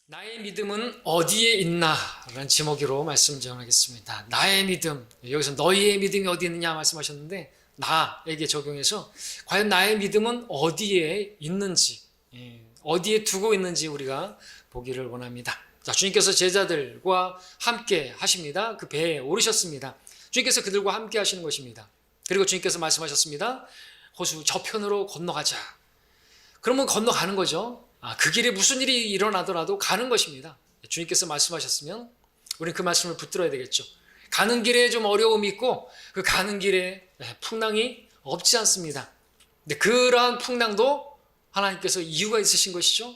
나의 믿음은 어디에 있나? 라는 제목으로 말씀 전하겠습니다. 나의 믿음, 여기서 너희의 믿음이 어디 있느냐 말씀하셨는데 나에게 적용해서 과연 나의 믿음은 어디에 있는지, 어디에 두고 있는지 우리가 보기를 원합니다. 자, 주님께서 제자들과 함께 하십니다. 그 배에 오르셨습니다. 주님께서 그들과 함께 하시는 것입니다. 그리고 주님께서 말씀하셨습니다. 호수 저편으로 건너가자. 그러면 건너가는 거죠. 그 길에 무슨 일이 일어나더라도 가는 것입니다. 주님께서 말씀하셨으면 우리는 그 말씀을 붙들어야 되겠죠. 가는 길에 좀 어려움이 있고 그 가는 길에 풍랑이 없지 않습니다. 근데 그러한 풍랑도 하나님께서 이유가 있으신 것이죠.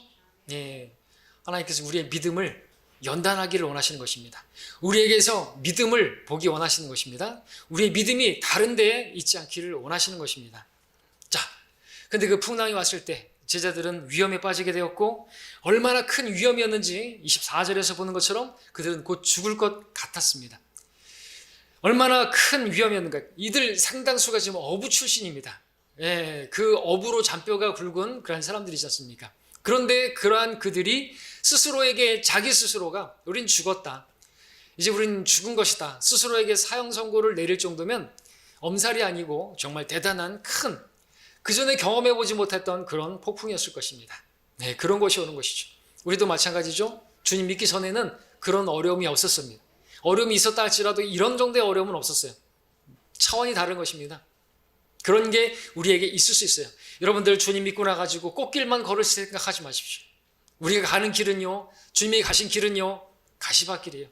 하나님께서 우리의 믿음을 연단하기를 원하시는 것입니다. 우리에게서 믿음을 보기 원하시는 것입니다. 우리의 믿음이 다른 데에 있지 않기를 원하시는 것입니다. 자, 근데 그 풍랑이 왔을 때 제자들은 위험에 빠지게 되었고 얼마나 큰 위험이었는지 24절에서 보는 것처럼 그들은 곧 죽을 것 같았습니다. 얼마나 큰 위험이었는가. 이들 상당수가 지금 어부 출신입니다. 그 어부로 잔뼈가 굵은 그런 사람들이지 않습니까? 그런데 그러한 그들이 스스로에게 자기 스스로가 우린 죽었다. 이제 우린 죽은 것이다. 스스로에게 사형 선고를 내릴 정도면 엄살이 아니고 정말 대단한 큰 그전에 경험해보지 못했던 그런 폭풍이었을 것입니다. 그런 것이 오는 것이죠. 우리도 마찬가지죠. 주님 믿기 전에는 그런 어려움이 없었습니다. 어려움이 있었다 할지라도 이런 정도의 어려움은 없었어요. 차원이 다른 것입니다. 그런 게 우리에게 있을 수 있어요. 여러분들 주님 믿고 나가지고 꽃길만 걸을 생각하지 마십시오. 우리가 가는 길은요, 주님이 가신 길은요, 가시밭길이에요.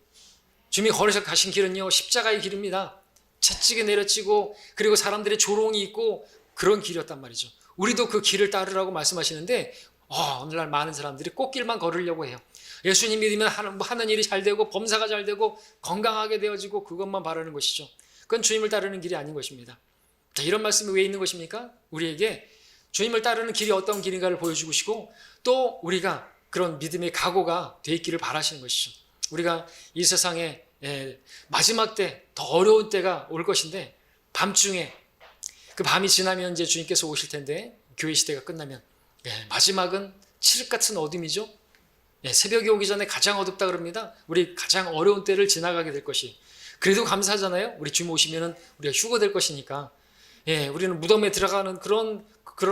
주님이 걸어서 가신 길은요, 십자가의 길입니다. 채찍에 내려치고 그리고 사람들의 조롱이 있고 그런 길이었단 말이죠. 우리도 그 길을 따르라고 말씀하시는데 오늘날 많은 사람들이 꽃길만 걸으려고 해요. 예수님 믿으면 하는 일이 잘 되고 범사가 잘 되고 건강하게 되어지고 그것만 바라는 것이죠. 그건 주님을 따르는 길이 아닌 것입니다. 자, 이런 말씀이 왜 있는 것입니까? 우리에게 주님을 따르는 길이 어떤 길인가를 보여주시고 또 우리가 그런 믿음의 각오가 돼 있기를 바라시는 것이죠. 우리가 이 세상에 마지막 때 더 어려운 때가 올 것인데 밤중에 그 밤이 지나면 이제 주님께서 오실 텐데 교회 시대가 끝나면 마지막은 칠흑 같은 어둠이죠. 새벽이 오기 전에 가장 어둡다 그럽니다. 우리 가장 어려운 때를 지나가게 될 것이. 그래도 감사하잖아요. 우리 주님 오시면은 우리가 휴거될 것이니까. 우리는 무덤에 들어가는 그런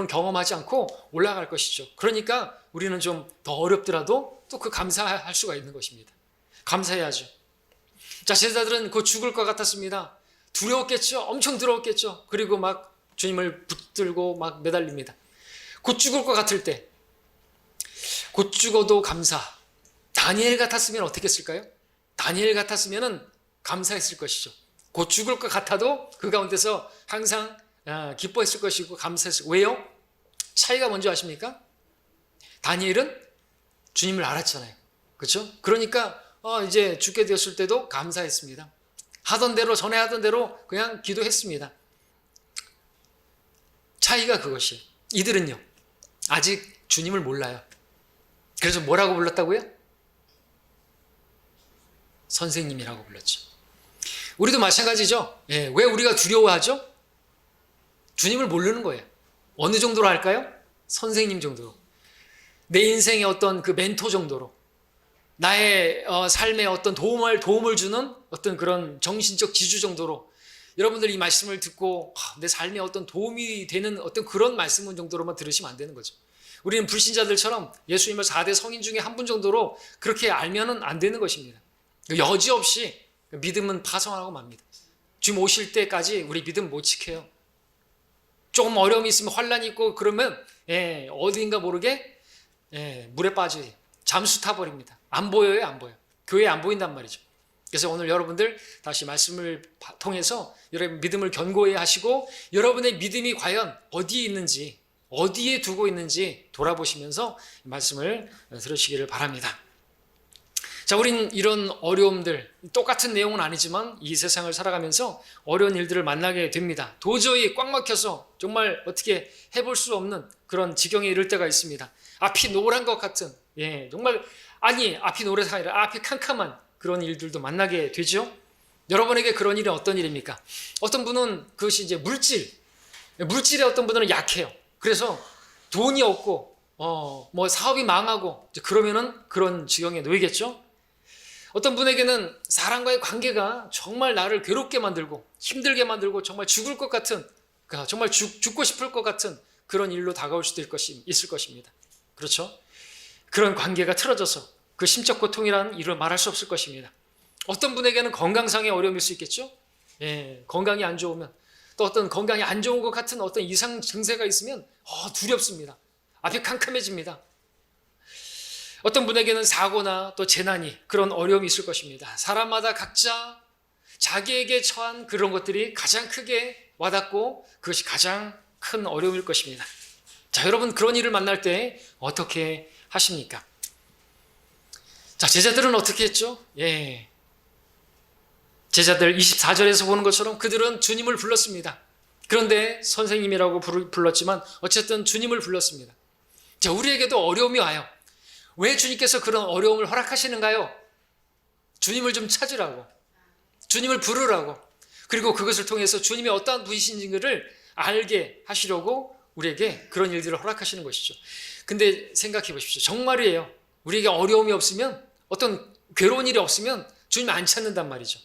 경험하지 않고 올라갈 것이죠. 그러니까 우리는 좀 더 어렵더라도 또 그 감사할 수가 있는 것입니다. 감사해야죠. 자, 제자들은 곧 죽을 것 같았습니다. 두려웠겠죠. 엄청 두려웠겠죠. 그리고 막 주님을 붙들고 막 매달립니다. 곧 죽을 것 같을 때, 곧 죽어도 감사. 다니엘 같았으면 어떻게 했을까요? 다니엘 같았으면 감사했을 것이죠. 곧 죽을 것 같아도 그 가운데서 항상 기뻐했을 것이고 감사했을. 왜요? 차이가 뭔지 아십니까? 다니엘은 주님을 알았잖아요. 그렇죠? 그러니까 이제 죽게 되었을 때도 감사했습니다. 하던 대로 전에 하던 대로 그냥 기도했습니다. 차이가 그것이에요. 이들은요 아직 주님을 몰라요. 그래서 뭐라고 불렀다고요? 선생님이라고 불렀죠. 우리도 마찬가지죠. 왜 우리가 두려워하죠? 주님을 모르는 거예요. 어느 정도로 할까요? 선생님 정도로. 내 인생의 어떤 그 멘토 정도로. 나의 삶에 어떤 도움을 주는 어떤 그런 정신적 지주 정도로. 여러분들 이 말씀을 듣고 내 삶에 어떤 도움이 되는 어떤 그런 말씀 정도로만 들으시면 안 되는 거죠. 우리는 불신자들처럼 예수님을 4대 성인 중에 한 분 정도로 그렇게 알면은 안 되는 것입니다. 여지없이 믿음은 파손하고 맙니다. 주님 오실 때까지 우리 믿음 못 지켜요. 조금 어려움이 있으면 환란이 있고 그러면 어딘가 모르게 물에 빠져요. 잠수 타버립니다. 안 보여요, 안 보여. 교회에 안 보인단 말이죠. 그래서 오늘 여러분들 다시 말씀을 통해서 여러분 믿음을 견고히 하시고 여러분의 믿음이 과연 어디에 있는지, 어디에 두고 있는지 돌아보시면서 말씀을 들으시기를 바랍니다. 자, 우린 이런 어려움들, 똑같은 내용은 아니지만 이 세상을 살아가면서 어려운 일들을 만나게 됩니다. 도저히 꽉 막혀서 정말 어떻게 해볼 수 없는 그런 지경에 이를 때가 있습니다. 앞이 노란 것 같은, 정말 앞이 노래가 아니라 앞이 캄캄한 그런 일들도 만나게 되죠. 여러분에게 그런 일은 어떤 일입니까? 어떤 분은 그것이 이제 물질에 어떤 분들은 약해요. 그래서 돈이 없고 뭐 사업이 망하고 이제 그러면은 그런 지경에 놓이겠죠. 어떤 분에게는 사람과의 관계가 정말 나를 괴롭게 만들고 힘들게 만들고 정말 죽을 것 같은, 그러니까 정말 죽고 싶을 것 같은 그런 일로 다가올 수도 있을 것입니다. 그렇죠? 그런 관계가 틀어져서 그 심적 고통이라는 일을 말할 수 없을 것입니다. 어떤 분에게는 건강상의 어려움일 수 있겠죠? 건강이 안 좋으면, 또 어떤 건강이 안 좋은 것 같은 어떤 이상 증세가 있으면 두렵습니다. 앞이 캄캄해집니다. 어떤 분에게는 사고나 또 재난이, 그런 어려움이 있을 것입니다. 사람마다 각자 자기에게 처한 그런 것들이 가장 크게 와닿고 그것이 가장 큰 어려움일 것입니다. 자, 여러분 그런 일을 만날 때 어떻게 하십니까? 자, 제자들은 어떻게 했죠? 제자들 24절에서 보는 것처럼 그들은 주님을 불렀습니다. 그런데 선생님이라고 불렀지만 어쨌든 주님을 불렀습니다. 자, 우리에게도 어려움이 와요. 왜 주님께서 그런 어려움을 허락하시는가요? 주님을 좀 찾으라고, 주님을 부르라고, 그리고 그것을 통해서 주님이 어떠한 분이신지를 알게 하시려고 우리에게 그런 일들을 허락하시는 것이죠. 근데 생각해 보십시오. 정말이에요. 우리에게 어려움이 없으면, 어떤 괴로운 일이 없으면 주님 안 찾는단 말이죠.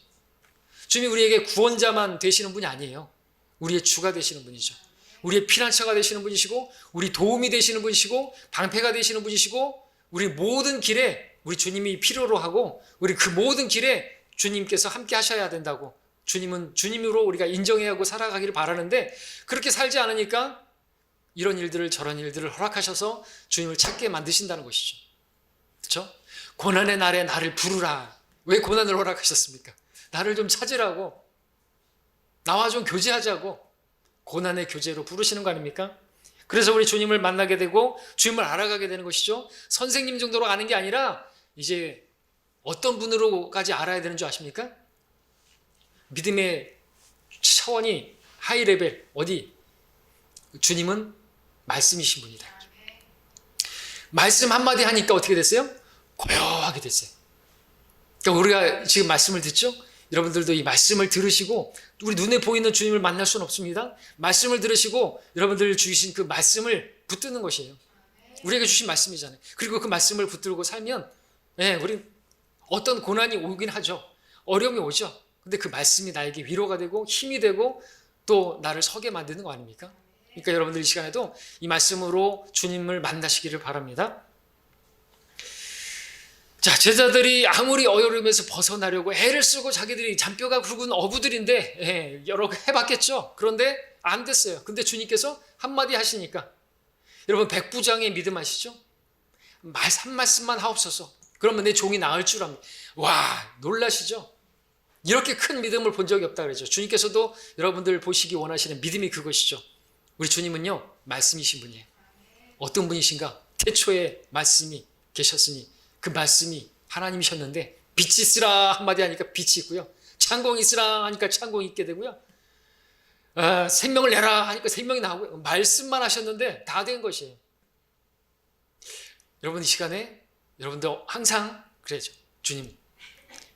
주님이 우리에게 구원자만 되시는 분이 아니에요. 우리의 주가 되시는 분이죠. 우리의 피난처가 되시는 분이시고, 우리 도움이 되시는 분이시고, 방패가 되시는 분이시고, 우리 모든 길에 우리 주님이 필요로 하고, 우리 그 모든 길에 주님께서 함께 하셔야 된다고, 주님은 주님으로 우리가 인정해야 하고 살아가기를 바라는데, 그렇게 살지 않으니까 이런 일들을, 저런 일들을 허락하셔서 주님을 찾게 만드신다는 것이죠. 그렇죠? 고난의 날에 나를 부르라. 왜 고난을 허락하셨습니까? 나를 좀 찾으라고, 나와 좀 교제하자고 고난의 교제로 부르시는 거 아닙니까? 그래서 우리 주님을 만나게 되고 주님을 알아가게 되는 것이죠. 선생님 정도로 아는 게 아니라 이제 어떤 분으로까지 알아야 되는 줄 아십니까? 믿음의 차원이 하이 레벨, 어디? 주님은 말씀이신 분이다. 말씀 한마디 하니까 어떻게 됐어요? 고요하게 됐어요. 그러니까 우리가 지금 말씀을 듣죠? 여러분들도 이 말씀을 들으시고, 우리 눈에 보이는 주님을 만날 수는 없습니다. 말씀을 들으시고 여러분들 주신 그 말씀을 붙드는 것이에요. 우리에게 주신 말씀이잖아요. 그리고 그 말씀을 붙들고 살면 우리 어떤 고난이 오긴 하죠. 어려움이 오죠. 근데 그 말씀이 나에게 위로가 되고 힘이 되고 또 나를 서게 만드는 거 아닙니까? 그러니까 여러분들 이 시간에도 이 말씀으로 주님을 만나시기를 바랍니다. 자, 제자들이 아무리 어려움에서 벗어나려고 애를 쓰고, 자기들이 잔뼈가 굵은 어부들인데 여러 개 해봤겠죠. 그런데 안 됐어요. 근데 주님께서 한마디 하시니까, 여러분 백부장의 믿음 아시죠? 한 말씀만 하옵소서, 그러면 내 종이 나을 줄 압니다. 와, 놀라시죠? 이렇게 큰 믿음을 본 적이 없다 그러죠. 주님께서도 여러분들 보시기 원하시는 믿음이 그것이죠. 우리 주님은요, 말씀이신 분이에요. 어떤 분이신가? 태초에 말씀이 계셨으니 그 말씀이 하나님이셨는데, 빛이 있으라 한마디 하니까 빛이 있고요, 창공이 있으라 하니까 창공이 있게 되고요, 생명을 내라 하니까 생명이 나오고요. 말씀만 하셨는데 다 된 것이에요. 여러분 이 시간에 여러분도 항상 그래야죠. 주님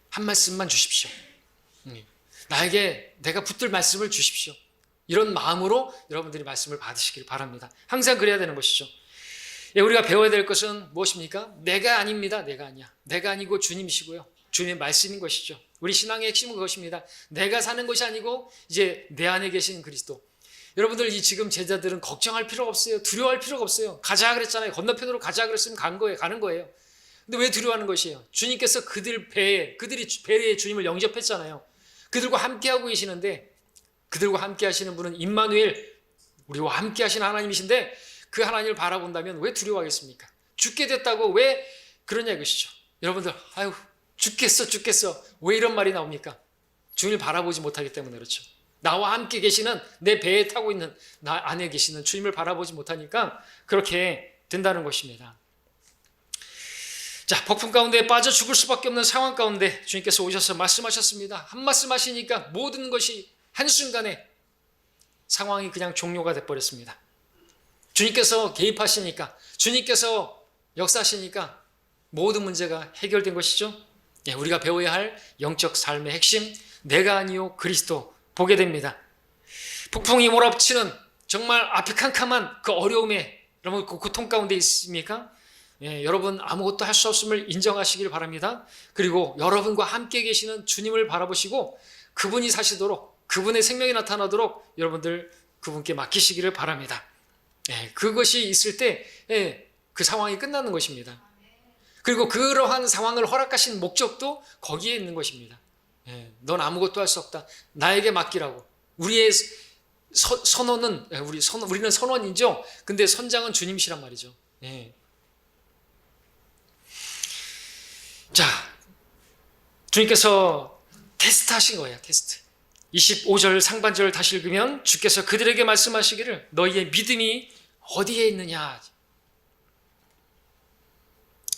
한 말씀만 주십시오. 나에게 내가 붙들 말씀을 주십시오. 이런 마음으로 여러분들이 말씀을 받으시길 바랍니다. 항상 그래야 되는 것이죠. 우리가 배워야 될 것은 무엇입니까? 내가 아닙니다. 내가 아니야. 내가 아니고 주님이시고요, 주님의 말씀인 것이죠. 우리 신앙의 핵심은 그것입니다. 내가 사는 것이 아니고 이제 내 안에 계신 그리스도. 여러분들 이 지금 제자들은 걱정할 필요가 없어요. 두려워할 필요가 없어요. 가자 그랬잖아요. 건너편으로 가자 그랬으면 가는 거예요. 근데 왜 두려워하는 것이에요? 주님께서 그들이 배에 주님을 영접했잖아요. 그들과 함께하고 계시는데, 그들과 함께 하시는 분은 임마누엘, 우리와 함께 하시는 하나님이신데, 그 하나님을 바라본다면 왜 두려워하겠습니까? 죽게 됐다고 왜 그러냐 이것이죠. 여러분들, 아유 죽겠어 왜 이런 말이 나옵니까? 주님을 바라보지 못하기 때문에 그렇죠. 나와 함께 계시는, 내 배에 타고 있는 나 안에 계시는 주님을 바라보지 못하니까 그렇게 된다는 것입니다. 자, 폭풍 가운데 빠져 죽을 수밖에 없는 상황 가운데 주님께서 오셔서 말씀하셨습니다. 한 말씀 하시니까 모든 것이 한순간에 상황이 그냥 종료가 돼버렸습니다. 주님께서 개입하시니까, 주님께서 역사하시니까 모든 문제가 해결된 것이죠. 우리가 배워야 할 영적 삶의 핵심, 내가 아니요 그리스도 보게 됩니다. 폭풍이 몰아치는 정말 앞이 캄캄한 그 어려움에 여러분 그 고통 가운데 있습니까? 예, 여러분 아무것도 할 수 없음을 인정하시길 바랍니다. 그리고 여러분과 함께 계시는 주님을 바라보시고 그분이 사시도록, 그분의 생명이 나타나도록 여러분들 그분께 맡기시기를 바랍니다. 예, 그것이 있을 때 그 상황이 끝나는 것입니다. 그리고 그러한 상황을 허락하신 목적도 거기에 있는 것입니다. 예, 넌 아무것도 할 수 없다. 나에게 맡기라고. 우리의 선언은 우리는 선원이죠. 근데 선장은 주님이시란 말이죠. 예. 자, 주님께서 테스트하신 거예요. 테스트. 25절 상반절을 다시 읽으면 주께서 그들에게 말씀하시기를 너희의 믿음이 어디에 있느냐.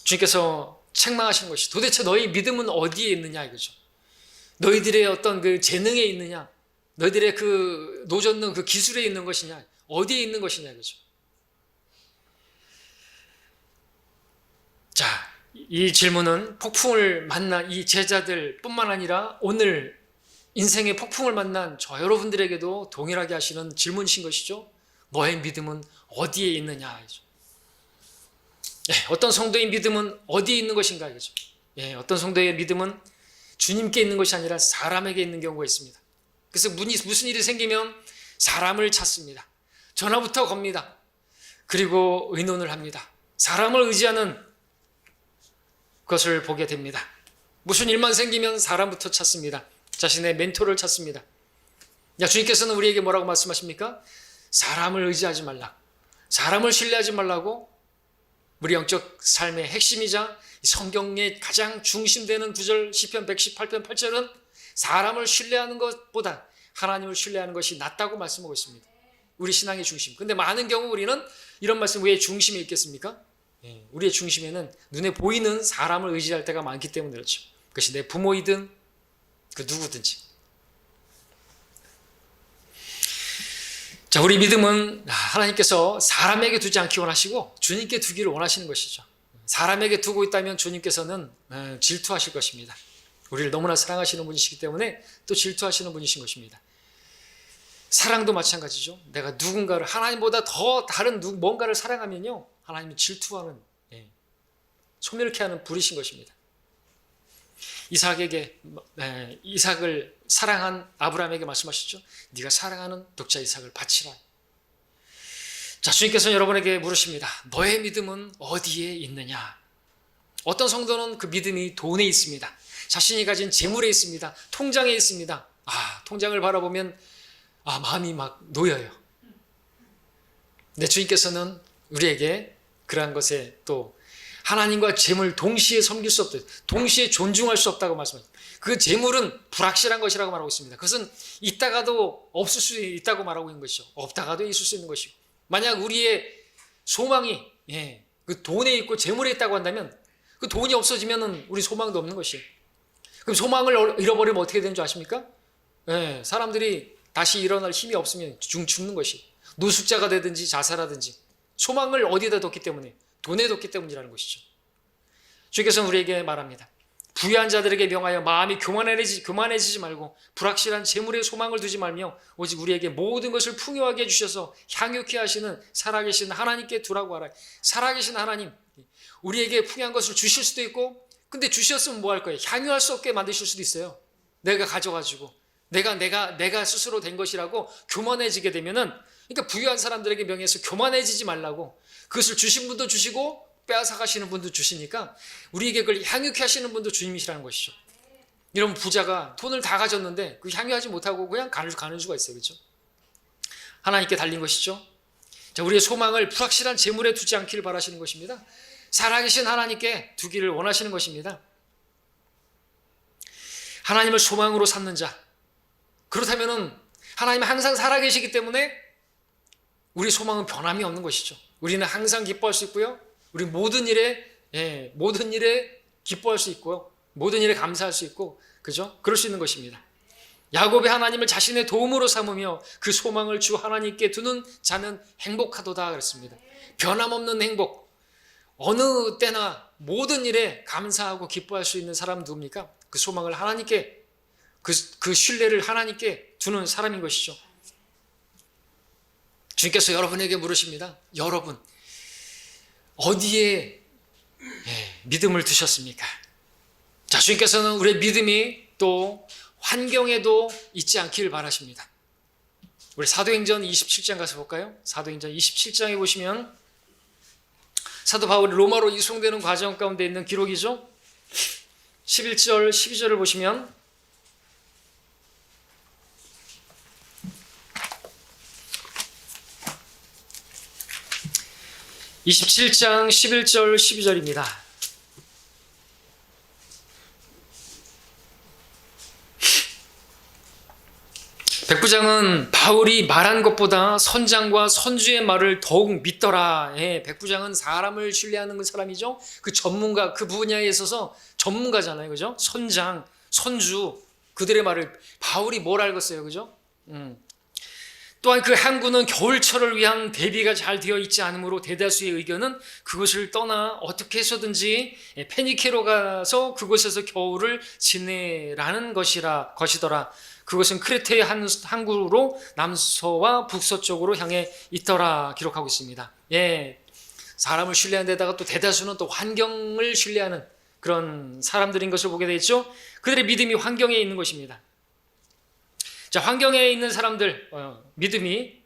주님께서 책망하신 것이 도대체 너희 믿음은 어디에 있느냐 이거죠. 너희들의 어떤 그 재능에 있느냐, 너희들의 그 노젓는 그 기술에 있는 것이냐, 어디에 있는 것이냐 이거죠. 자, 이 질문은 폭풍을 만난 이 제자들뿐만 아니라 오늘 인생의 폭풍을 만난 저 여러분들에게도 동일하게 하시는 질문이신 것이죠. 너의 믿음은 어디에 있느냐 이거죠. 예, 어떤 성도의 믿음은 어디에 있는 것인가 이거죠. 예, 어떤 성도의 믿음은 주님께 있는 것이 아니라 사람에게 있는 경우가 있습니다. 그래서 무슨 일이 생기면 사람을 찾습니다. 전화부터 겁니다. 그리고 의논을 합니다. 사람을 의지하는 것을 보게 됩니다. 무슨 일만 생기면 사람부터 찾습니다. 자신의 멘토를 찾습니다. 야, 주님께서는 우리에게 뭐라고 말씀하십니까? 사람을 의지하지 말라. 사람을 신뢰하지 말라고. 우리 영적 삶의 핵심이자 성경의 가장 중심되는 구절 시편 118편 8절은 사람을 신뢰하는 것보다 하나님을 신뢰하는 것이 낫다고 말씀하고 있습니다. 우리 신앙의 중심. 근데 많은 경우 우리는 이런 말씀 왜 중심에 있겠습니까? 우리의 중심에는 눈에 보이는 사람을 의지할 때가 많기 때문에 그렇죠. 그것이 내 부모이든 그 누구든지. 자, 우리 믿음은 하나님께서 사람에게 두지 않기 원하시고 주님께 두기를 원하시는 것이죠. 사람에게 두고 있다면 주님께서는 질투하실 것입니다. 우리를 너무나 사랑하시는 분이시기 때문에 또 질투하시는 분이신 것입니다. 사랑도 마찬가지죠. 내가 누군가를 하나님보다 더 다른 뭔가를 사랑하면요, 하나님이 질투하는, 소멸케 하는 불이신 것입니다. 이삭을 사랑한 아브라함에게 말씀하시죠. 네가 사랑하는 독자 이삭을 바치라. 자, 주님께서는 여러분에게 물으십니다. 너의 믿음은 어디에 있느냐? 어떤 성도는 그 믿음이 돈에 있습니다. 자신이 가진 재물에 있습니다. 통장에 있습니다. 통장을 바라보면 마음이 막 놓여요. 근데 주님께서는 우리에게 그러한 것에 또 하나님과 재물 동시에 섬길 수 없다, 동시에 존중할 수 없다고 말씀하십니다. 그 재물은 불확실한 것이라고 말하고 있습니다. 그것은 있다가도 없을 수 있다고 말하고 있는 것이죠. 없다가도 있을 수 있는 것이고, 만약 우리의 소망이 그 돈에 있고 재물에 있다고 한다면 그 돈이 없어지면 우리 소망도 없는 것이에요. 그럼 소망을 잃어버리면 어떻게 되는 줄 아십니까? 사람들이 다시 일어날 힘이 없으면 죽는 것이, 노숙자가 되든지 자살하든지 소망을 어디에다 뒀기 때문에, 돈에 뒀기 때문이라는 것이죠. 주께서는 우리에게 말합니다. 부유한 자들에게 명하여 마음이 교만해지지 말고 불확실한 재물에 소망을 두지 말며 오직 우리에게 모든 것을 풍요하게 해주셔서 향유케 하시는 살아계신 하나님께 두라고 하라. 살아계신 하나님, 우리에게 풍요한 것을 주실 수도 있고, 근데 주셨으면 뭐 할 거예요? 향유할 수 없게 만드실 수도 있어요. 내가 가져가지고 내가 스스로 된 것이라고 교만해지게 되면은, 그러니까 부유한 사람들에게 명해서 교만해지지 말라고, 그것을 주신 분도 주시고 빼앗아 가시는 분도 주시니까 우리에게 그걸 향유케 하시는 분도 주님이시라는 것이죠. 이런 부자가 돈을 다 가졌는데 그 향유하지 못하고 그냥 가는 수가 있어요. 그렇죠? 하나님께 달린 것이죠. 자, 우리의 소망을 불확실한 재물에 두지 않기를 바라시는 것입니다. 살아계신 하나님께 두기를 원하시는 것입니다. 하나님을 소망으로 삼는 자, 그렇다면은 하나님은 항상 살아계시기 때문에 우리 소망은 변함이 없는 것이죠. 우리는 항상 기뻐할 수 있고요, 우리 모든 일에 기뻐할 수 있고요, 모든 일에 감사할 수 있고, 그죠? 그럴 수 있는 것입니다. 야곱이 하나님을 자신의 도움으로 삼으며 그 소망을 주 하나님께 두는 자는 행복하도다 그랬습니다. 변함없는 행복. 어느 때나 모든 일에 감사하고 기뻐할 수 있는 사람 누굽니까? 그 소망을 하나님께, 그 신뢰를 하나님께 두는 사람인 것이죠. 주님께서 여러분에게 물으십니다. 여러분, 어디에 믿음을 두셨습니까? 자, 주님께서는 우리의 믿음이 또 환경에도 있지 않기를 바라십니다. 우리 사도행전 27장 가서 볼까요? 사도행전 27장에 보시면 사도 바울이 로마로 이송되는 과정 가운데 있는 기록이죠. 11절, 12절을 보시면 27장 11절, 12절입니다. 백부장은 바울이 말한 것보다 선장과 선주의 말을 더욱 믿더라. 백부장은 사람을 신뢰하는 사람이죠. 그 전문가, 그 분야에 있어서 전문가잖아요. 그죠? 선장, 선주, 그들의 말을 바울이 뭘 알겠어요. 그죠? 또한 그 항구는 겨울철을 위한 대비가 잘 되어 있지 않으므로 대다수의 의견은 그것을 떠나 어떻게 해서든지 페니케로 가서 그곳에서 겨울을 지내라는 것이더라. 그것은 크레테의 한 항구로 남서와 북서쪽으로 향해 있더라 기록하고 있습니다. 사람을 신뢰하는 데다가 또 대다수는 또 환경을 신뢰하는 그런 사람들인 것을 보게 되죠. 그들의 믿음이 환경에 있는 것입니다. 자, 환경에 있는 사람들 믿음이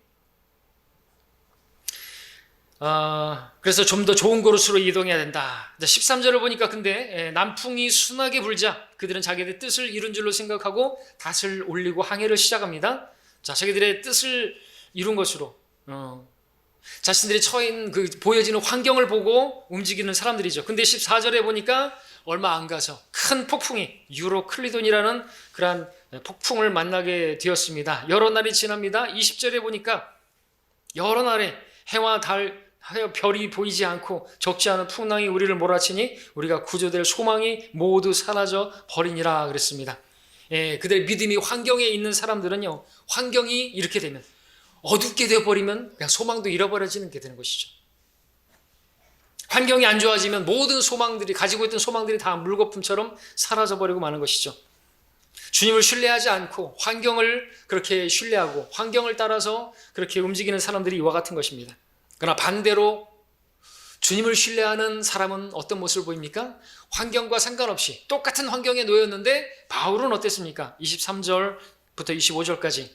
그래서 좀 더 좋은 곳으로 이동해야 된다. 13절을 보니까 근데 남풍이 순하게 불자 그들은 자기들의 뜻을 이룬 줄로 생각하고 닷을 올리고 항해를 시작합니다. 자, 자기들의 뜻을 이룬 것으로 자신들이 처해 있는 그 보여지는 환경을 보고 움직이는 사람들이죠. 근데 14절에 보니까 얼마 안 가서 큰 폭풍이 유로클리돈이라는 그러한 폭풍을 만나게 되었습니다. 여러 날이 지납니다. 20절에 보니까 여러 날에 해와 달, 별이 보이지 않고 적지 않은 풍랑이 우리를 몰아치니 우리가 구조될 소망이 모두 사라져 버리니라 그랬습니다. 그들의 믿음이 환경에 있는 사람들은요, 환경이 이렇게 되면 어둡게 되어버리면 그냥 소망도 잃어버려지는 게 되는 것이죠. 환경이 안 좋아지면 모든 소망들이, 가지고 있던 소망들이 다 물거품처럼 사라져버리고 마는 것이죠. 주님을 신뢰하지 않고 환경을 그렇게 신뢰하고 환경을 따라서 그렇게 움직이는 사람들이 이와 같은 것입니다. 그러나 반대로 주님을 신뢰하는 사람은 어떤 모습을 보입니까? 환경과 상관없이 똑같은 환경에 놓였는데 바울은 어땠습니까? 23절부터 25절까지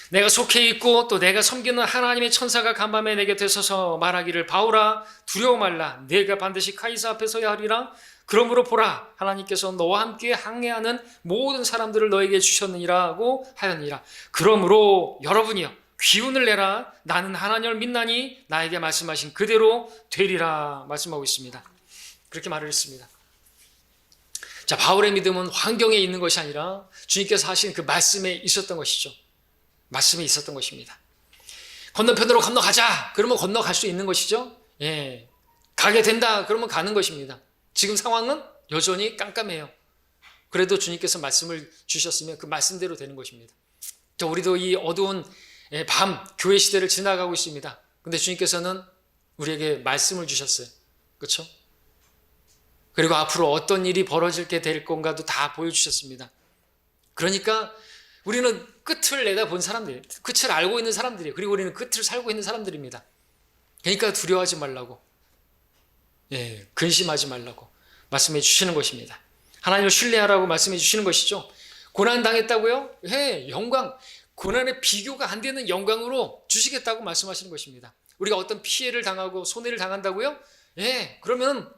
내가 속해 있고 또 내가 섬기는 하나님의 천사가 간밤에 내 곁에 서서 말하기를 바울아 두려워 말라 내가 반드시 카이사 앞에 서야 하리라 그러므로 보라 하나님께서 너와 함께 항해하는 모든 사람들을 너에게 주셨느니라고 하였느니라. 그러므로 여러분이여 기운을 내라 나는 하나님을 믿나니 나에게 말씀하신 그대로 되리라 말씀하고 있습니다. 그렇게 말을 했습니다. 자, 바울의 믿음은 환경에 있는 것이 아니라 주님께서 하신 그 말씀에 있었던 것이죠. 말씀에 있었던 것입니다. 건너편으로 건너가자 그러면 건너갈 수 있는 것이죠. 가게 된다 그러면 가는 것입니다. 지금 상황은 여전히 깜깜해요. 그래도 주님께서 말씀을 주셨으면 그 말씀대로 되는 것입니다. 자, 우리도 이 어두운 밤 교회 시대를 지나가고 있습니다. 근데 주님께서는 우리에게 말씀을 주셨어요. 그렇죠? 그리고 앞으로 어떤 일이 벌어질게 될 건가도 다 보여주셨습니다. 그러니까 우리는 끝을 내다본 사람들이에요. 끝을 알고 있는 사람들이에요. 그리고 우리는 끝을 살고 있는 사람들입니다. 그러니까 두려워하지 말라고, 근심하지 말라고 말씀해 주시는 것입니다. 하나님을 신뢰하라고 말씀해 주시는 것이죠. 고난 당했다고요? 영광, 고난에 비교가 안 되는 영광으로 주시겠다고 말씀하시는 것입니다. 우리가 어떤 피해를 당하고 손해를 당한다고요? 그러면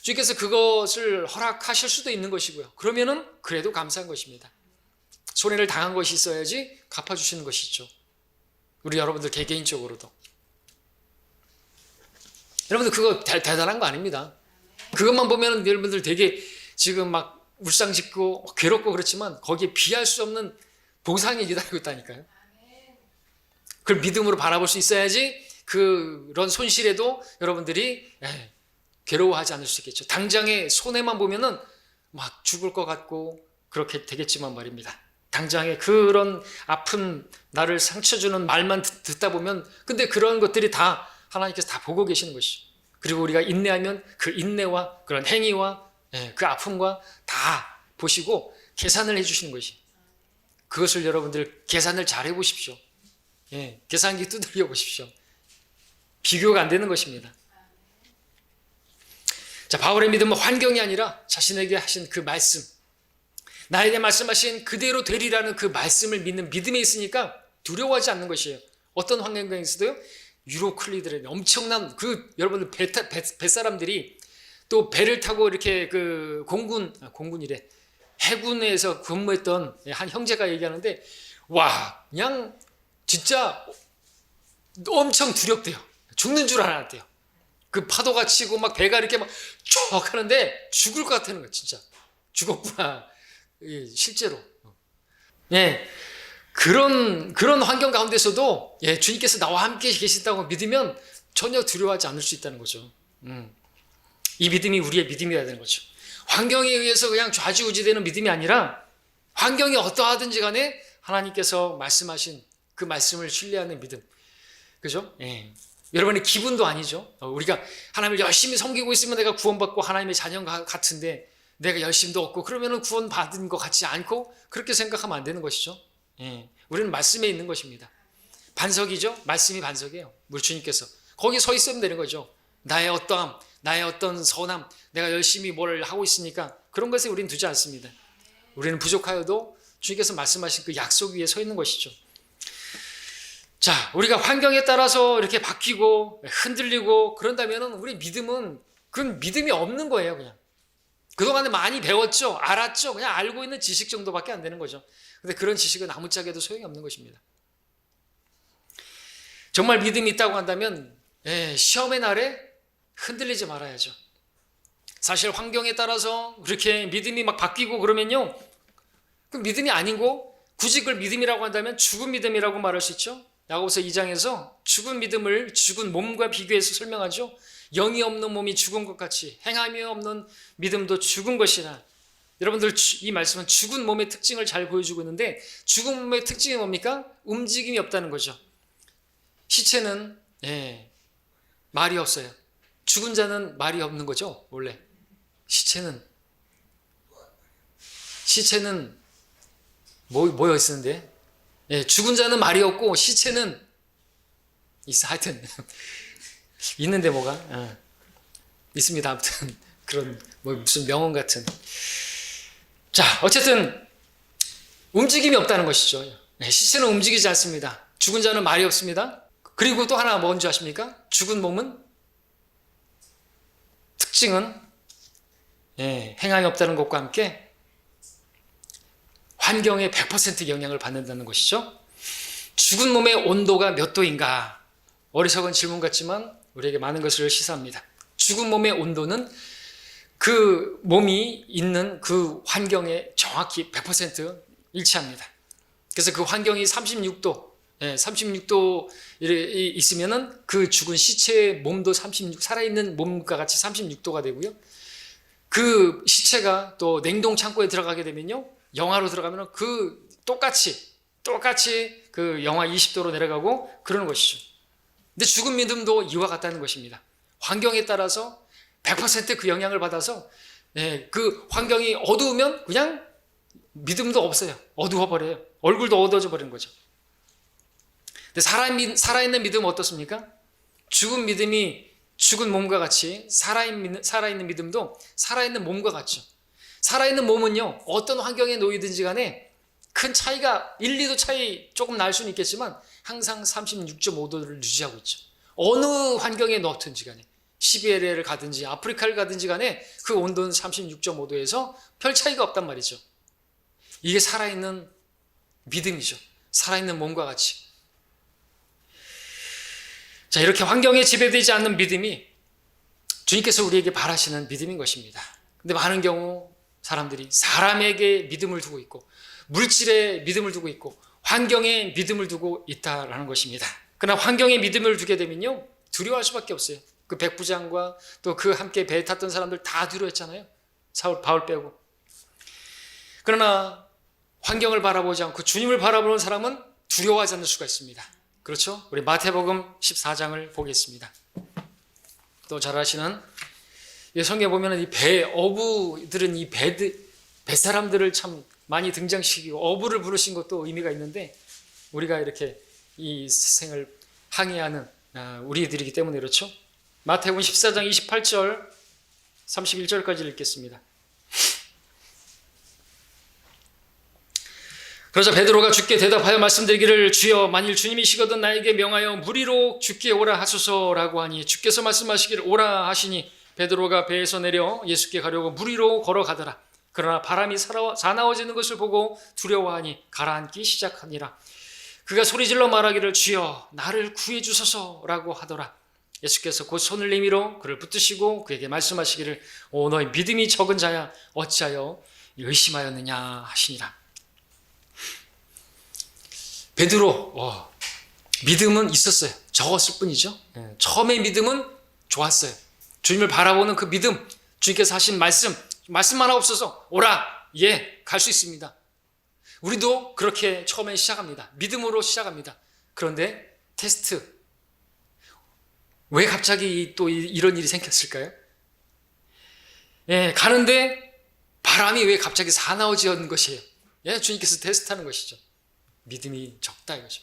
주님께서 그것을 허락하실 수도 있는 것이고요. 그러면은 그래도 감사한 것입니다. 손해를 당한 것이 있어야지 갚아주시는 것이죠. 우리 여러분들 개개인적으로도. 여러분들 그거 대단한 거 아닙니다. 그것만 보면 여러분들 되게 지금 막 울상짓고 괴롭고 그렇지만 거기에 비할 수 없는 보상이 기다리고 있다니까요. 그걸 믿음으로 바라볼 수 있어야지 그런 손실에도 여러분들이 괴로워하지 않을 수 있겠죠. 당장의 손해만 보면은 막 죽을 것 같고 그렇게 되겠지만 말입니다. 당장에 그런 아픈 나를 상처 주는 말만 듣다 보면 근데 그런 것들이 다 하나님께서 다 보고 계시는 것이죠. 그리고 우리가 인내하면 그 인내와 그런 행위와 그 아픔과 다 보시고 계산을 해주시는 것이. 그것을 여러분들 계산을 잘 해보십시오. 계산기 두드려 보십시오. 비교가 안 되는 것입니다. 자, 바울의 믿음은 환경이 아니라 자신에게 하신 그 말씀, 나에게 말씀하신 그대로 되리라는 그 말씀을 믿는 믿음에 있으니까 두려워하지 않는 것이에요. 어떤 환경에서도요, 유로클리드라는 엄청난 여러분들 뱃사람들이 또 배를 타고 이렇게 그 공군이래. 해군에서 근무했던 한 형제가 얘기하는데, 와, 그냥 진짜 엄청 두렵대요. 죽는 줄 알았대요. 그 파도가 치고 막 배가 이렇게 막 쭉 하는데 죽을 것 같다는 거예요. 진짜 죽었구나. 실제로. 예, 그런 환경 가운데서도 주님께서 나와 함께 계신다고 믿으면 전혀 두려워하지 않을 수 있다는 거죠. 이 믿음이 우리의 믿음이어야 되는 거죠. 환경에 의해서 그냥 좌지우지되는 믿음이 아니라 환경이 어떠하든지 간에 하나님께서 말씀하신 그 말씀을 신뢰하는 믿음. 그죠? 예. 여러분의 기분도 아니죠. 우리가 하나님을 열심히 섬기고 있으면 내가 구원받고 하나님의 자녀가 같은데 내가 열심도 없고 그러면 구원받은 것 같지 않고 그렇게 생각하면 안 되는 것이죠. 예. 우리는 말씀에 있는 것입니다. 반석이죠. 말씀이 반석이에요. 우리 주님께서 거기 서 있으면 되는 거죠. 나의 어떠함, 나의 어떤 선함, 내가 열심히 뭘 하고 있으니까 그런 것에 우리는 두지 않습니다. 우리는 부족하여도 주님께서 말씀하신 그 약속 위에 서 있는 것이죠. 자, 우리가 환경에 따라서 이렇게 바뀌고 흔들리고 그런다면 우리 믿음은 그건 믿음이 없는 거예요. 그냥 그동안에 많이 배웠죠, 알았죠, 그냥 알고 있는 지식 정도밖에 안 되는 거죠. 근데 그런 지식은 아무짝에도 소용이 없는 것입니다. 정말 믿음이 있다고 한다면 시험의 날에 흔들리지 말아야죠. 사실 환경에 따라서 그렇게 믿음이 막 바뀌고 그러면요, 그 믿음이 아니고 굳이 그걸 믿음이라고 한다면 죽은 믿음이라고 말할 수 있죠. 야고보서 2장에서 죽은 믿음을 죽은 몸과 비교해서 설명하죠. 영이 없는 몸이 죽은 것 같이 행함이 없는 믿음도 죽은 것이라. 여러분들 이 말씀은 죽은 몸의 특징을 잘 보여주고 있는데 죽은 몸의 특징이 뭡니까? 움직임이 없다는 거죠. 시체는 말이 없어요. 죽은 자는 말이 없는 거죠. 원래 시체는 뭐여 있었는데 죽은 자는 말이 없고 시체는 있어. 하여튼 있는데 뭐가 있습니다. 아무튼 그런 무슨 명언 같은. 자, 어쨌든 움직임이 없다는 것이죠. 시체는 움직이지 않습니다. 죽은 자는 말이 없습니다. 그리고 또 하나 뭔지 아십니까? 죽은 몸은 특징은 행함이 없다는 것과 함께 환경에 100% 영향을 받는다는 것이죠. 죽은 몸의 온도가 몇 도인가? 어리석은 질문 같지만 우리에게 많은 것을 시사합니다. 죽은 몸의 온도는 그 몸이 있는 그 환경에 정확히 100% 일치합니다. 그래서 그 환경이 36도 있으면은 그 죽은 시체의 몸도 살아있는 몸과 같이 36도가 되고요. 그 시체가 또 냉동 창고에 들어가게 되면요, 영하로 들어가면 그 똑같이 그 영하 20도로 내려가고 그러는 것이죠. 근데 죽은 믿음도 이와 같다는 것입니다. 환경에 따라서 100% 그 영향을 받아서 그 환경이 어두우면 그냥 믿음도 없어요. 어두워버려요. 얼굴도 어두워져 버리는 거죠. 근데 살아있는 믿음은 어떻습니까? 죽은 믿음이 죽은 몸과 같이 살아있는 믿음도 살아있는 몸과 같죠. 살아있는 몸은요, 어떤 환경에 놓이든지 간에 큰 차이가 1, 2도 차이 조금 날 수는 있겠지만 항상 36.5도를 유지하고 있죠. 어느 환경에 넣든지 간에 시베리아를 가든지 아프리카를 가든지 간에 그 온도는 36.5도에서 별 차이가 없단 말이죠. 이게 살아있는 믿음이죠. 살아있는 몸과 같이. 자, 이렇게 환경에 지배되지 않는 믿음이 주님께서 우리에게 바라시는 믿음인 것입니다. 근데 많은 경우 사람들이 사람에게 믿음을 두고 있고 물질에 믿음을 두고 있고 환경에 믿음을 두고 있다라는 것입니다. 그러나 환경에 믿음을 두게 되면요, 두려워할 수밖에 없어요. 그 백부장과 또 그 함께 배에 탔던 사람들 다 두려워했잖아요. 바울 빼고. 그러나 환경을 바라보지 않고 주님을 바라보는 사람은 두려워하지 않을 수가 있습니다. 그렇죠? 우리 마태복음 14장을 보겠습니다. 또 잘 아시는 성경에 보면 이 어부들은 이 뱃사람들을 참 많이 등장시키고 어부를 부르신 것도 의미가 있는데 우리가 이렇게 이 세상을 항해하는 우리들이기 때문에 그렇죠. 마태복음 14장 28절 31절까지 읽겠습니다. 그러자 베드로가 주께 대답하여 말씀드리기를 주여 만일 주님이시거든 나에게 명하여 무리로 주께 오라 하소서라고 하니 주께서 말씀하시기를 오라 하시니 베드로가 배에서 내려 예수께 가려고 무리로 걸어가더라. 그러나 바람이 사나워지는 것을 보고 두려워하니 가라앉기 시작하니라. 그가 소리질러 말하기를 주여 나를 구해 주소서라고 하더라. 예수께서 곧 손을 내밀어 그를 붙드시고 그에게 말씀하시기를 오 너희 믿음이 적은 자야 어찌하여 의심하였느냐 하시니라. 베드로 믿음은 있었어요. 적었을 뿐이죠. 처음에 믿음은 좋았어요. 주님을 바라보는 그 믿음, 주님께서 하신 말씀만 없어서 오라, 예, 갈 수 있습니다. 우리도 그렇게 처음에 시작합니다. 믿음으로 시작합니다. 그런데 테스트, 왜 갑자기 또 이런 일이 생겼을까요? 예, 가는데 바람이 왜 갑자기 사나워지는 것이에요? 예, 주님께서 테스트하는 것이죠. 믿음이 적다 이거죠.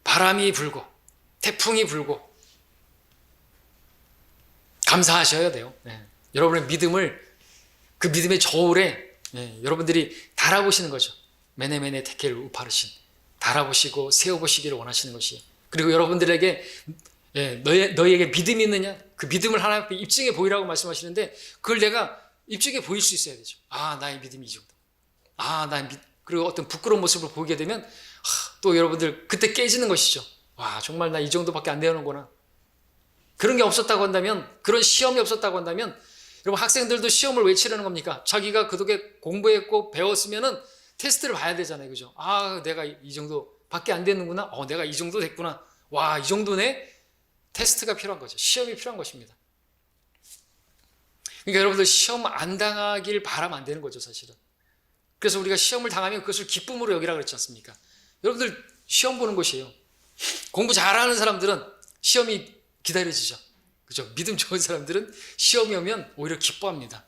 바람이 불고 태풍이 불고 감사하셔야 돼요. 여러분의 믿음을 그 믿음의 저울에 여러분들이 달아보시는 거죠. 메네메네 테켈 우파르신 달아보시고 세워보시기를 원하시는 것이. 그리고 여러분들에게 너희에게 믿음이 있느냐? 그 믿음을 하나님 앞에 입증해 보이라고 말씀하시는데 그걸 내가 입증해 보일 수 있어야 되죠. 나의 믿음이 이 정도. 그리고 어떤 부끄러운 모습을 보이게 되면 또 여러분들 그때 깨지는 것이죠. 와, 정말 나 이 정도밖에 안 되는구나. 그런 게 없었다고 한다면, 그런 시험이 없었다고 한다면, 여러분 학생들도 시험을 왜 치르는 겁니까? 자기가 그동안 공부했고 배웠으면은 테스트를 봐야 되잖아요. 그죠? 내가 이 정도밖에 안 되는구나. 내가 이 정도 됐구나. 와, 이 정도네? 테스트가 필요한 거죠. 시험이 필요한 것입니다. 그러니까 여러분들 시험 안 당하길 바라면 안 되는 거죠, 사실은. 그래서 우리가 시험을 당하면 그것을 기쁨으로 여기라 그랬지 않습니까? 여러분들 시험 보는 것이에요. 공부 잘하는 사람들은 시험이 기다려지죠. 그죠? 믿음 좋은 사람들은 시험이 오면 오히려 기뻐합니다.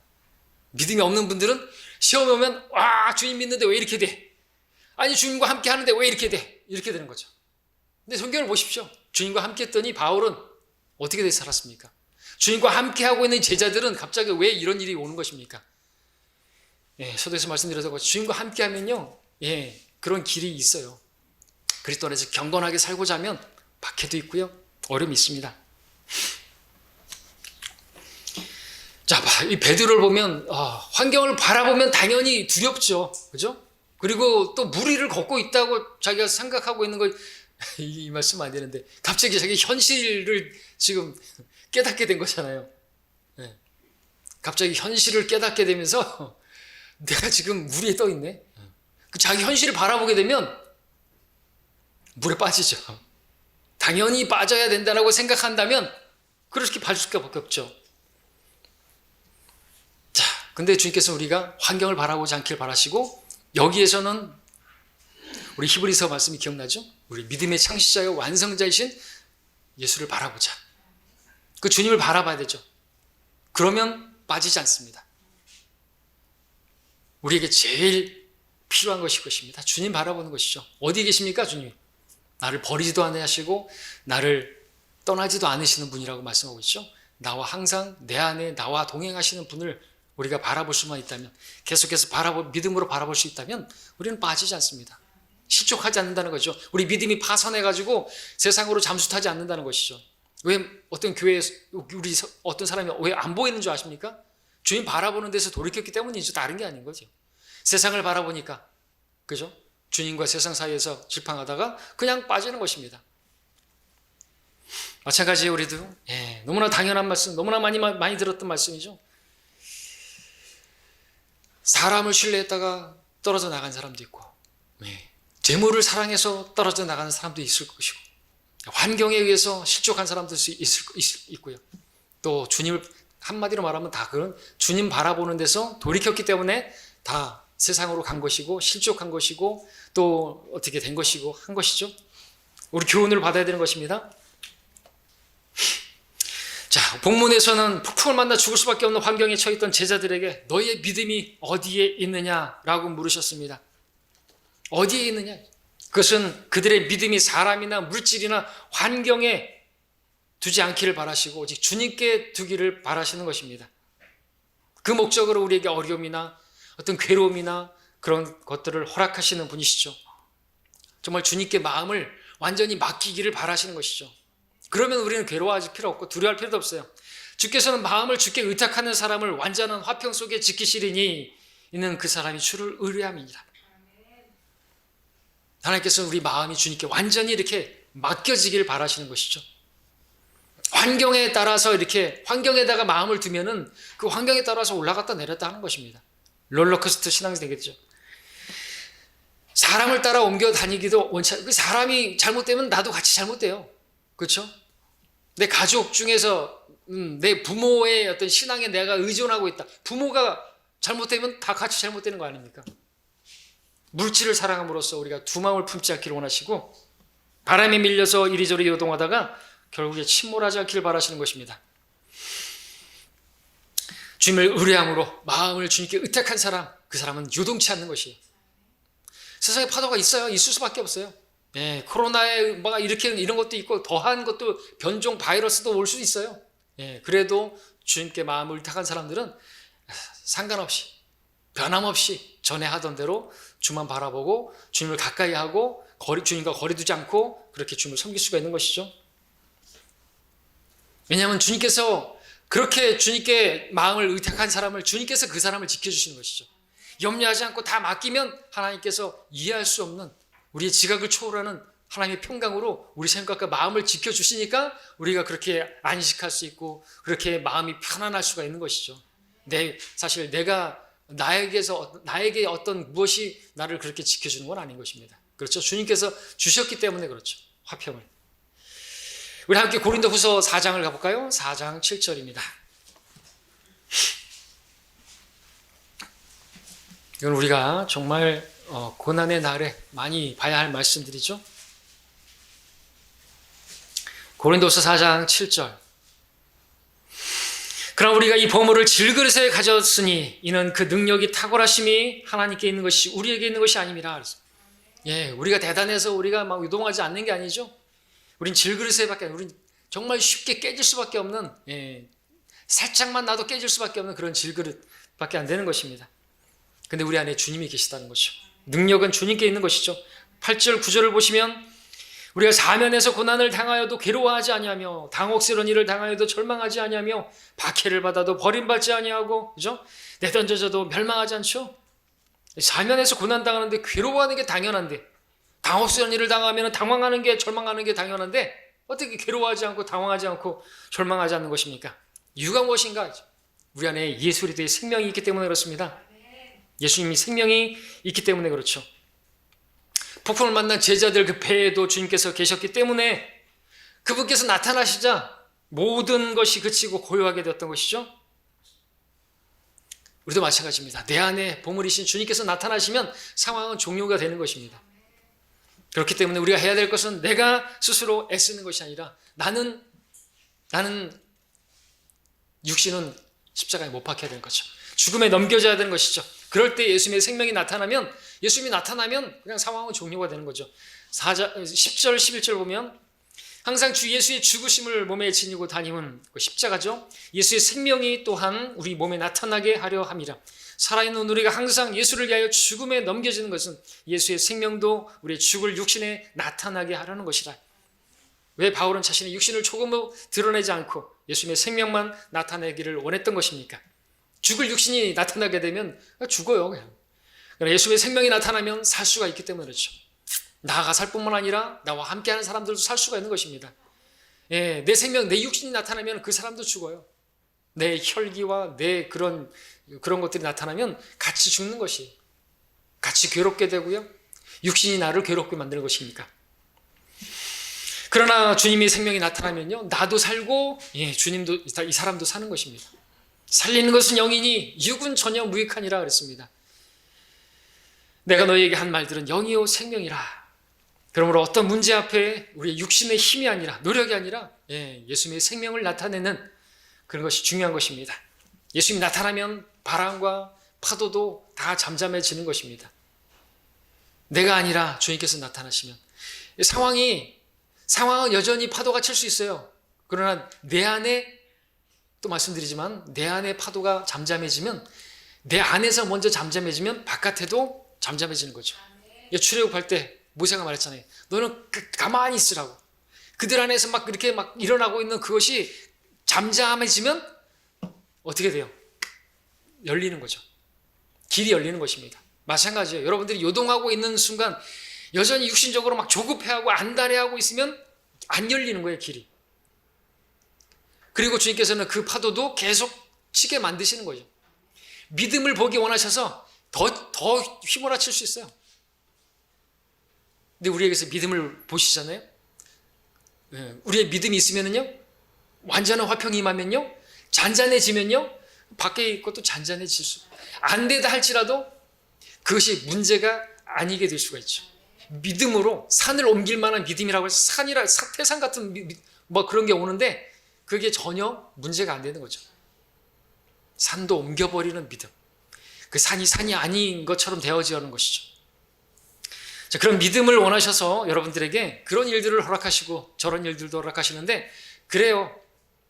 믿음이 없는 분들은 시험이 오면 와, 주님 믿는데 왜 이렇게 돼? 아니, 주님과 함께 하는데 왜 이렇게 돼? 이렇게 되는 거죠. 근데 성경을 보십시오. 주님과 함께 했더니 바울은 어떻게 돼 살았습니까? 주님과 함께 하고 있는 제자들은 갑자기 왜 이런 일이 오는 것입니까? 서두에서 말씀드렸던 것처럼 주님과 함께 하면요, 그런 길이 있어요. 그리스도 안에서 경건하게 살고자 하면 박해도 있고요, 어려움이 있습니다. 자, 이 베드로를 보면 환경을 바라보면 당연히 두렵죠, 그죠? 그리고 또 무리를 걷고 있다고 자기가 생각하고 있는 걸 이 말씀 안 되는데 갑자기 자기 현실을 지금 깨닫게 된 거잖아요. 갑자기 현실을 깨닫게 되면서 내가 지금 물에 떠 있네. 자기 현실을 바라보게 되면 물에 빠지죠. 당연히 빠져야 된다고 생각한다면 그렇게 발 수밖에 없죠. 자, 근데 주님께서 우리가 환경을 바라보지 않길 바라시고 여기에서는 우리 히브리서 말씀이 기억나죠? 우리 믿음의 창시자요 완성자이신 예수를 바라보자. 그 주님을 바라봐야 되죠. 그러면 빠지지 않습니다. 우리에게 제일 필요한 것이 것입니다. 주님 바라보는 것이죠. 어디 계십니까, 주님? 나를 버리지도 않으시고 나를 떠나지도 않으시는 분이라고 말씀하고 있죠. 나와 항상 내 안에 나와 동행하시는 분을 우리가 바라볼 수만 있다면, 계속해서 믿음으로 바라볼 수 있다면 우리는 빠지지 않습니다. 실족하지 않는다는 거죠. 우리 믿음이 파선해가지고 세상으로 잠수타지 않는다는 것이죠. 왜 어떤 교회에 우리 어떤 사람이 왜 안 보이는 줄 아십니까? 주님 바라보는 데서 돌이켰기 때문이죠. 다른 게 아닌 거죠. 세상을 바라보니까, 그죠? 주님과 세상 사이에서 질팡하다가 그냥 빠지는 것입니다. 마찬가지에 우리도 너무나 당연한 말씀, 너무나 많이 들었던 말씀이죠. 사람을 신뢰했다가 떨어져 나간 사람도 있고, 재물을 사랑해서 떨어져 나가는 사람도 있을 것이고, 환경에 의해서 실족한 사람도 있고요. 또 주님을 한마디로 말하면 다 그런 주님 바라보는 데서 돌이켰기 때문에 다 세상으로 간 것이고 실족한 것이고 또 어떻게 된 것이고 한 것이죠. 우리 교훈을 받아야 되는 것입니다. 자, 본문에서는 폭풍을 만나 죽을 수밖에 없는 환경에 처했던 제자들에게 너희의 믿음이 어디에 있느냐라고 물으셨습니다. 어디에 있느냐? 그것은 그들의 믿음이 사람이나 물질이나 환경에 두지 않기를 바라시고 오직 주님께 두기를 바라시는 것입니다. 그 목적으로 우리에게 어려움이나 어떤 괴로움이나 그런 것들을 허락하시는 분이시죠. 정말 주님께 마음을 완전히 맡기기를 바라시는 것이죠. 그러면 우리는 괴로워할 필요 없고 두려워할 필요도 없어요. 주께서는 마음을 주께 의탁하는 사람을 완전한 화평 속에 지키시리니 이는 그 사람이 주를 의뢰함이니라. 하나님께서는 우리 마음이 주님께 완전히 이렇게 맡겨지기를 바라시는 것이죠. 환경에 따라서 이렇게 환경에다가 마음을 두면은 그 환경에 따라서 올라갔다 내렸다 하는 것입니다. 롤러코스터 신앙이 되겠죠. 사람을 따라 옮겨 다니기도 원치, 사람이 잘못되면 나도 같이 잘못돼요. 그렇죠? 내 가족 중에서 내 부모의 어떤 신앙에 내가 의존하고 있다. 부모가 잘못되면 다 같이 잘못되는 거 아닙니까? 물질을 사랑함으로써 우리가 두 마음을 품지 않기를 원하시고 바람에 밀려서 이리저리 요동하다가 결국에 침몰하지 않기를 바라시는 것입니다. 주님을 의뢰함으로 마음을 주님께 의탁한 사람, 그 사람은 요동치 않는 것이에요. 세상에 파도가 있어요. 있을 수밖에 없어요. 예, 코로나에 막 이렇게 이런 것도 있고 더한 것도 변종 바이러스도 올 수도 있어요. 예, 그래도 주님께 마음을 의탁한 사람들은 상관없이 변함없이 전에 하던 대로 주만 바라보고 주님을 가까이 하고 주님과 거리 두지 않고 그렇게 주님을 섬길 수가 있는 것이죠. 왜냐하면 주님께서 그렇게 주님께 마음을 의탁한 사람을 주님께서 그 사람을 지켜주시는 것이죠. 염려하지 않고 다 맡기면 하나님께서 이해할 수 없는 우리의 지각을 초월하는 하나님의 평강으로 우리 생각과 마음을 지켜주시니까 우리가 그렇게 안식할 수 있고 그렇게 마음이 편안할 수가 있는 것이죠. 사실 내가 나에게 어떤 무엇이 나를 그렇게 지켜주는 건 아닌 것입니다. 그렇죠? 주님께서 주셨기 때문에 그렇죠. 화평을. 우리 함께 고린도후서 4장을 가볼까요? 4장 7절입니다. 이건 우리가 정말 고난의 날에 많이 봐야 할 말씀들이죠. 고린도서 4장 7절. 그럼 우리가 이 보물을 질그릇에 가졌으니 이는 그 능력이 탁월하심이 하나님께 있는 것이 우리에게 있는 것이 아님이라. 예, 우리가 대단해서 우리가 막 유동하지 않는 게 아니죠. 우린 질그릇에밖에, 우린 정말 쉽게 깨질 수밖에 없는, 살짝만 나도 깨질 수밖에 없는 그런 질그릇밖에 안 되는 것입니다. 근데 우리 안에 주님이 계시다는 거죠. 능력은 주님께 있는 것이죠. 8절, 9절을 보시면 우리가 사면에서 고난을 당하여도 괴로워하지 아니하며 당혹스러운 일을 당하여도 절망하지 아니하며 박해를 받아도 버림받지 아니하고, 그죠? 내던져져도 멸망하지 않죠? 사면에서 고난 당하는데 괴로워하는 게 당연한데, 당혹스러운 일을 당하면 당황하는 게, 절망하는 게 당연한데 어떻게 괴로워하지 않고 당황하지 않고 절망하지 않는 것입니까? 이유가 무엇인가? 우리 안에 예수 그리스도의 생명이 있기 때문에 그렇습니다. 예수님이 생명이 있기 때문에 그렇죠. 폭풍을 만난 제자들 그 배에도 주님께서 계셨기 때문에 그분께서 나타나시자 모든 것이 그치고 고요하게 되었던 것이죠. 우리도 마찬가지입니다. 내 안에 보물이신 주님께서 나타나시면 상황은 종료가 되는 것입니다. 그렇기 때문에 우리가 해야 될 것은 내가 스스로 애쓰는 것이 아니라 나는 육신은 십자가에 못 박혀야 되는 거죠. 죽음에 넘겨져야 되는 것이죠. 그럴 때 예수님의 생명이 나타나면 그냥 상황은 종료가 되는 거죠. 10절 11절 보면 항상 주 예수의 죽으심을 몸에 지니고 다니는 십자가죠. 예수의 생명이 또한 우리 몸에 나타나게 하려 함이라. 살아있는 우리가 항상 예수를 위하여 죽음에 넘겨지는 것은 예수의 생명도 우리의 죽을 육신에 나타나게 하려는 것이라. 왜 바울은 자신의 육신을 조금도 드러내지 않고 예수님의 생명만 나타내기를 원했던 것입니까? 죽을 육신이 나타나게 되면 죽어요. 그냥. 예수의 생명이 나타나면 살 수가 있기 때문에 그렇죠. 나가 살 뿐만 아니라 나와 함께하는 사람들도 살 수가 있는 것입니다. 예, 내 생명, 내 육신이 나타나면 그 사람도 죽어요. 내 혈기와 내 그런 것들이 나타나면 같이 죽는 것이, 같이 괴롭게 되고요. 육신이 나를 괴롭게 만드는 것입니까? 그러나 주님의 생명이 나타나면요, 나도 살고, 주님도, 이 사람도 사는 것입니다. 살리는 것은 영이니 육은 전혀 무익하니라 그랬습니다. 내가 너희에게 한 말들은 영이요 생명이라. 그러므로 어떤 문제 앞에 우리의 육신의 힘이 아니라, 노력이 아니라 예수님의 생명을 나타내는 그런 것이 중요한 것입니다. 예수님이 나타나면 바람과 파도도 다 잠잠해지는 것입니다. 내가 아니라 주님께서 나타나시면 상황은 여전히 파도가 칠 수 있어요. 그러나 내 안에, 또 말씀드리지만 내 안에 파도가 잠잠해지면, 내 안에서 먼저 잠잠해지면 바깥에도 잠잠해지는 거죠. 출애굽할 때 모세가 말했잖아요. 너는 가만히 있으라고. 그들 안에서 막 이렇게 막 일어나고 있는 그것이 잠잠해지면 어떻게 돼요? 열리는 거죠. 길이 열리는 것입니다. 마찬가지예요. 여러분들이 요동하고 있는 순간 여전히 육신적으로 막 조급해하고 안달해하고 있으면 안 열리는 거예요, 길이. 그리고 주님께서는 그 파도도 계속 치게 만드시는 거죠. 믿음을 보기 원하셔서 더 휘몰아칠 수 있어요. 근데 우리에게서 믿음을 보시잖아요. 우리의 믿음이 있으면요, 완전한 화평이 임하면요, 잔잔해지면요, 밖에 것도 잔잔해질 수, 안 되다 할지라도 그것이 문제가 아니게 될 수가 있죠. 믿음으로 산을 옮길 만한 믿음이라고 해서 태산 같은 뭐 그런 게 오는데 그게 전혀 문제가 안 되는 거죠. 산도 옮겨버리는 믿음. 그 산이 아닌 것처럼 되어지는 것이죠. 자, 그런 믿음을 원하셔서 여러분들에게 그런 일들을 허락하시고 저런 일들도 허락하시는데, 그래요.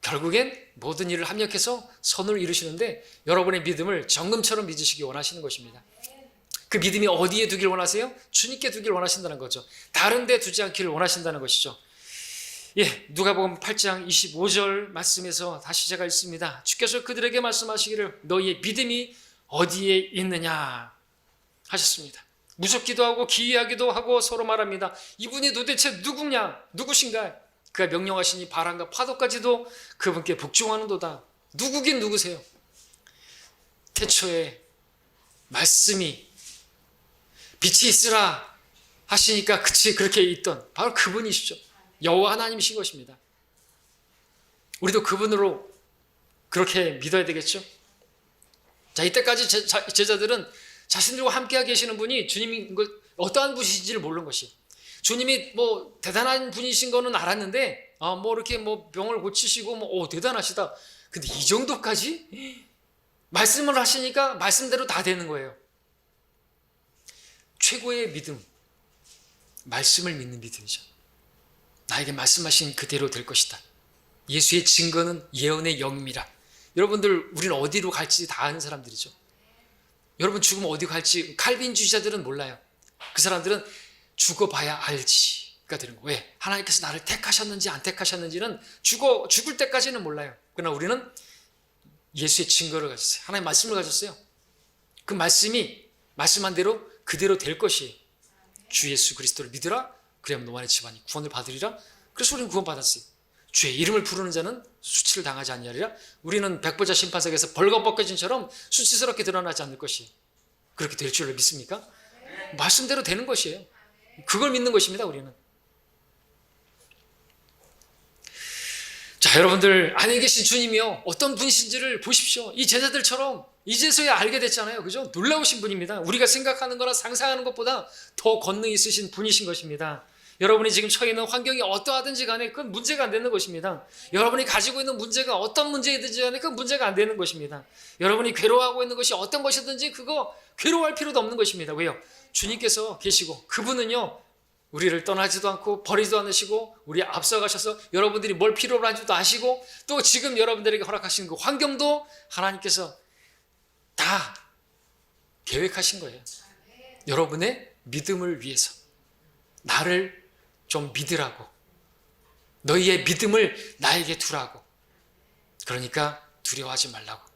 결국엔 모든 일을 합력해서 선을 이루시는데 여러분의 믿음을 정금처럼 믿으시기 원하시는 것입니다. 그 믿음이 어디에 두길 원하세요? 주님께 두길 원하신다는 거죠. 다른 데 두지 않기를 원하신다는 것이죠. 누가복음 8장 25절 말씀에서 다시 제가 읽습니다. 주께서 그들에게 말씀하시기를 너희의 믿음이 어디에 있느냐 하셨습니다. 무섭기도 하고 기이하기도 하고 서로 말합니다. 이분이 도대체 누구신가? 그가 명령하시니 바람과 파도까지도 그분께 복종하는도다. 누구긴 누구세요? 태초에 말씀이 빛이 있으라 하시니까 그렇게 있던 바로 그분이시죠. 여호와 하나님이신 것입니다. 우리도 그분으로 그렇게 믿어야 되겠죠. 자, 이때까지 제자들은 자신들과 함께 계시는 분이 주님이 어떠한 분이신지를 모르는 것이, 주님이 뭐 대단한 분이신 거는 알았는데 뭐 이렇게 뭐 병을 고치시고 대단하시다. 근데 이 정도까지 말씀을 하시니까 말씀대로 다 되는 거예요. 최고의 믿음, 말씀을 믿는 믿음이죠. 나에게 말씀하신 그대로 될 것이다. 예수의 증거는 예언의 영임이라. 여러분들, 우리는 어디로 갈지 다 아는 사람들이죠. 여러분 죽으면 어디 갈지 칼빈주의자들은 몰라요. 그 사람들은 죽어봐야 알지가 되는 거예요. 왜? 하나님께서 나를 택하셨는지 안 택하셨는지는 죽을 때까지는 몰라요. 그러나 우리는 예수의 증거를 가졌어요. 하나님의 말씀을 가졌어요. 그 말씀이 말씀한 대로 그대로 될 것이, 주 예수 그리스도를 믿으라 그리하면 너만의 집안이 구원을 받으리라. 그래서 우리는 구원받았어요. 주의 이름을 부르는 자는 수치를 당하지 아니하리라. 우리는 백보자 심판석에서 벌거벗겨진처럼 수치스럽게 드러나지 않을 것이, 그렇게 될 줄을 믿습니까? 말씀대로 되는 것이에요. 그걸 믿는 것입니다. 우리는. 자, 여러분들 안에 계신 주님이요, 어떤 분이신지를 보십시오. 이 제자들처럼 이제서야 알게 됐잖아요. 그죠? 놀라우신 분입니다. 우리가 생각하는 거나 상상하는 것보다 더 권능 있으신 분이신 것입니다. 여러분이 지금 처해 있는 환경이 어떠하든지 간에 그건 문제가 안 되는 것입니다. 여러분이 가지고 있는 문제가 어떤 문제이든지 간에 그건 문제가 안 되는 것입니다. 여러분이 괴로워하고 있는 것이 어떤 것이든지 그거 괴로워할 필요도 없는 것입니다. 왜요? 주님께서 계시고 그분은요, 우리를 떠나지도 않고 버리지도 않으시고 우리 앞서가셔서 여러분들이 뭘 필요로 하는지도 아시고, 또 지금 여러분들에게 허락하신 그 환경도 하나님께서 다 계획하신 거예요. 여러분의 믿음을 위해서. 나를 좀 믿으라고, 너희의 믿음을 나에게 두라고. 그러니까 두려워하지 말라고,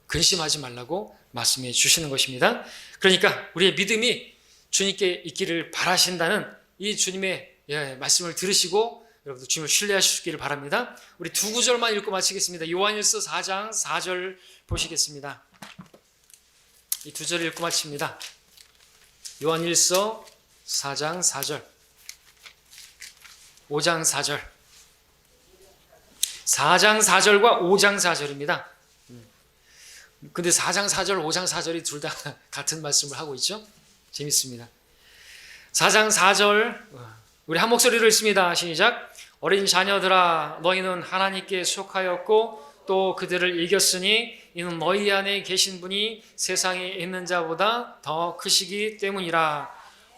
근심하지 말라고 말씀해 주시는 것입니다. 그러니까 우리의 믿음이 주님께 있기를 바라신다는 이 주님의 말씀을 들으시고 여러분들 주님을 신뢰하시기를 바랍니다. 우리 두 구절만 읽고 마치겠습니다. 요한일서 4장 4절 보시겠습니다. 이 두 절 읽고 마칩니다. 요한일서 4장 4절, 5장 4절, 4장 4절과 5장 4절입니다. 근데 4장 4절, 5장 4절이 둘 다 같은 말씀을 하고 있죠. 재밌습니다. 4장 4절 우리 한 목소리로 읽습니다. 시작. 어린 자녀들아, 너희는 하나님께 속하였고 또 그들을 이겼으니 이는 너희 안에 계신 분이 세상에 있는 자보다 더 크시기 때문이라.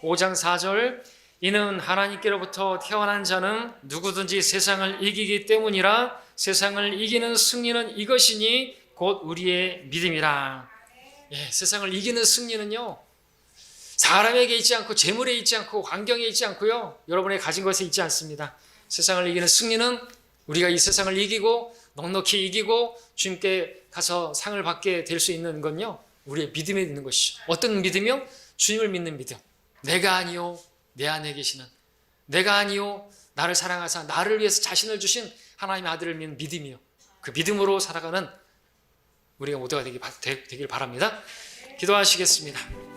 5장 4절 이는 하나님께로부터 태어난 자는 누구든지 세상을 이기기 때문이라 세상을 이기는 승리는 이것이니 곧 우리의 믿음이라. 세상을 이기는 승리는요 사람에게 있지 않고 재물에 있지 않고 환경에 있지 않고요 여러분의 가진 것에 있지 않습니다. 세상을 이기는 승리는 우리가 이 세상을 이기고 넉넉히 이기고 주님께 가서 상을 받게 될 수 있는 건요 우리의 믿음에 있는 것이죠. 어떤 믿음이요? 주님을 믿는 믿음. 내가 아니요 내 안에 계시는, 내가 아니요 나를 사랑하사 나를 위해서 자신을 주신 하나님의 아들을 믿는 믿음이요. 그 믿음으로 살아가는 우리가 모두가 되길 바랍니다. 기도하시겠습니다.